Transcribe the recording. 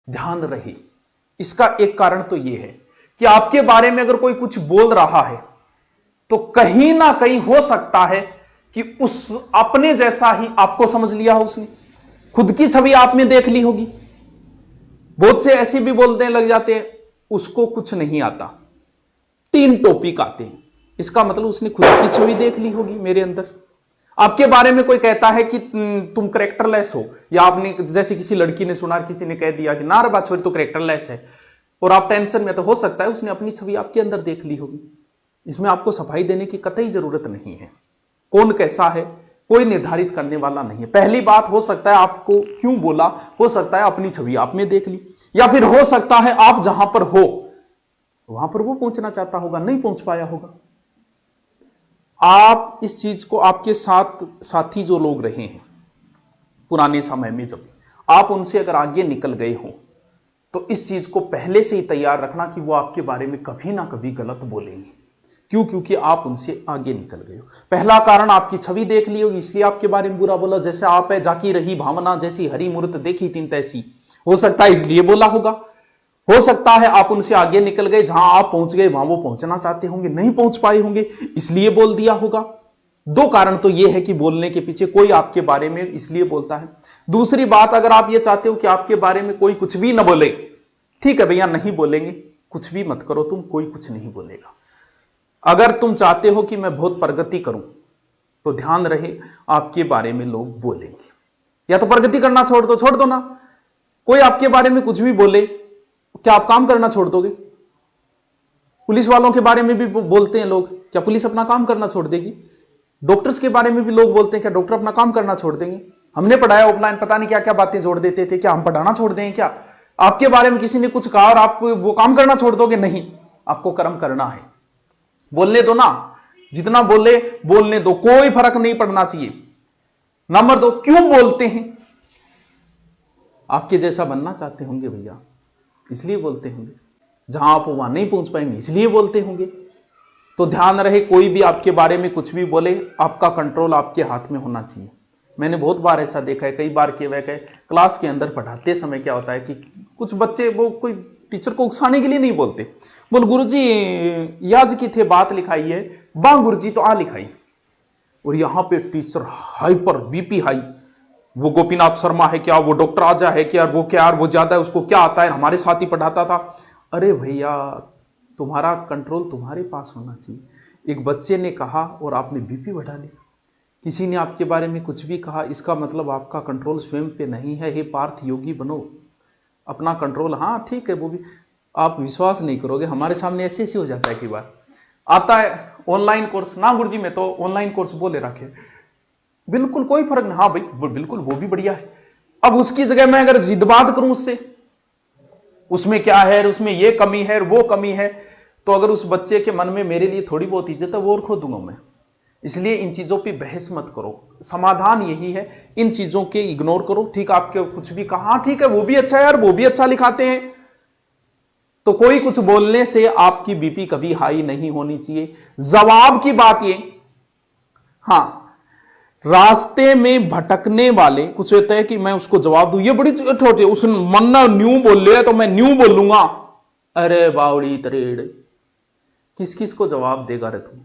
ध्यान रहे, इसका एक कारण तो यह है कि आपके बारे में अगर कोई कुछ बोल रहा है तो कहीं ना कहीं हो सकता है कि उस अपने जैसा ही आपको समझ लिया हो, उसने खुद की छवि आप में देख ली होगी। बहुत से ऐसे भी बोलने लग जाते हैं उसको कुछ नहीं आता, 3 टॉपिक आते हैं, इसका मतलब उसने खुद की छवि देख ली होगी मेरे अंदर। आपके बारे में कोई कहता है कि तुम करेक्टरलेस हो, या आपने जैसे किसी लड़की ने सुना, किसी ने कह दिया कि ना रे बात छोड़ तो करेक्टरलेस है, और आप टेंशन में, तो हो सकता है उसने अपनी छवि आपके अंदर देख ली होगी। इसमें आपको सफाई देने की कतई जरूरत नहीं है। कौन कैसा है कोई निर्धारित करने वाला नहीं है। पहली बात, हो सकता है आपको क्यों बोला, हो सकता है अपनी छवि आप में देख ली, या फिर हो सकता है आप जहां पर हो वहां पर वो पहुंचना चाहता होगा, नहीं पहुंच पाया होगा। आप इस चीज को, आपके साथ साथी जो लोग रहे हैं पुराने समय में, जब आप उनसे अगर आगे निकल गए हो तो इस चीज को पहले से ही तैयार रखना कि वो आपके बारे में कभी ना कभी गलत बोलेंगे। क्यों? क्योंकि आप उनसे आगे निकल गए हो। पहला कारण, आपकी छवि देख ली होगी इसलिए आपके बारे में बुरा बोला। जैसे आप है जाकी रही भावना, जैसी हरी मूर्त देखी तीन तैसी, हो सकता है इसलिए बोला होगा। हो सकता है आप उनसे आगे निकल गए, जहां आप पहुंच गए वहां वो पहुंचना चाहते होंगे, नहीं पहुंच पाए होंगे, इसलिए बोल दिया होगा। 2 कारण तो यह है कि बोलने के पीछे कोई आपके बारे में इसलिए बोलता है। दूसरी बात, अगर आप ये चाहते हो कि आपके बारे में कोई कुछ भी ना बोले, ठीक है भैया नहीं बोलेंगे, कुछ भी मत करो तुम, कोई कुछ नहीं बोलेगा। अगर तुम चाहते हो कि मैं बहुत प्रगति करूं तो ध्यान रहे आपके बारे में लोग बोलेंगे। या तो प्रगति करना छोड़ दो ना, कोई आपके बारे में कुछ भी बोले, क्या आप काम करना छोड़ दोगे? पुलिस वालों के बारे में भी बोलते हैं लोग, क्या पुलिस अपना काम करना छोड़ देगी? डॉक्टर्स के बारे में भी लोग बोलते हैं, क्या डॉक्टर अपना काम करना छोड़ देंगे? हमने पढ़ाया ऑफलाइन, पता नहीं क्या क्या बातें जोड़ देते थे, क्या हम पढ़ाना छोड़ देंगे? क्या आपके बारे में किसी ने कुछ कहा और आप वो काम करना छोड़ दोगे? नहीं, आपको कर्म करना है। बोलने दो ना, जितना बोले बोलने दो, कोई फर्क नहीं पड़ना चाहिए। नंबर 2, क्यों बोलते हैं? आपके जैसा बनना चाहते होंगे भैया, इसलिए बोलते होंगे। जहां आप वहां नहीं पहुंच पाएंगे, इसलिए बोलते होंगे। तो ध्यान रहे, कोई भी आपके बारे में कुछ भी बोले, आपका कंट्रोल आपके हाथ में होना चाहिए। मैंने बहुत बार ऐसा देखा है, कई बार किया हुआ है। क्लास के अंदर पढ़ाते समय क्या होता है कि कुछ बच्चे वो कोई टीचर को उकसाने के लिए नहीं बोलते, बोल गुरुजी याज की थे बात लिखाई है, बा गुरुजी तो आ लिखाई, और यहां पे टीचर हाइपर बीपी हाई, वो गोपीनाथ शर्मा है क्या, वो डॉक्टर आजा है क्या, वो क्या, वो ज्यादा है, उसको क्या आता है, हमारे साथ ही पढ़ाता था। अरे भैया, तुम्हारा कंट्रोल तुम्हारे पास होना चाहिए। एक बच्चे ने कहा और आपने बीपी बढ़ा ली, किसी ने आपके बारे में कुछ भी कहा, इसका मतलब आपका कंट्रोल स्वयं पे नहीं है। हे पार्थ योगी बनो, अपना कंट्रोल। हाँ ठीक है, वो भी आप विश्वास नहीं करोगे, हमारे सामने ऐसे ऐसे हो जाता है। कई बार आता है ऑनलाइन कोर्स, ना गुरुजी मैं तो ऑनलाइन कोर्स बोले रखे, बिल्कुल कोई फर्क नहीं। हाँ भाई बिल्कुल वो भी बढ़िया है। अब उसकी जगह मैं अगर जिद्बात करूं उससे, उसमें क्या है, उसमें ये कमी है, वो कमी है, तो अगर उस बच्चे के मन में मेरे लिए थोड़ी बहुत इज्जत है, वो और खो दूंगा मैं। इसलिए इन चीजों पे बहस मत करो। समाधान यही है, इन चीजों के इग्नोर करो। ठीक, आपके कुछ भी कहा, ठीक है वो भी अच्छा है यार, वो भी अच्छा लिखाते हैं, तो कोई कुछ बोलने से आपकी बीपी कभी हाई नहीं होनी चाहिए। जवाब की बात ये, हां, रास्ते में भटकने वाले कुछ होता है कि मैं उसको जवाब दूं, ये बड़ी छोटी, उस मन्ना न्यू बोल रहे तो मैं न्यू बोलूंगा। अरे बावड़ी तरेड़, किस किस को जवाब देगा रे तू?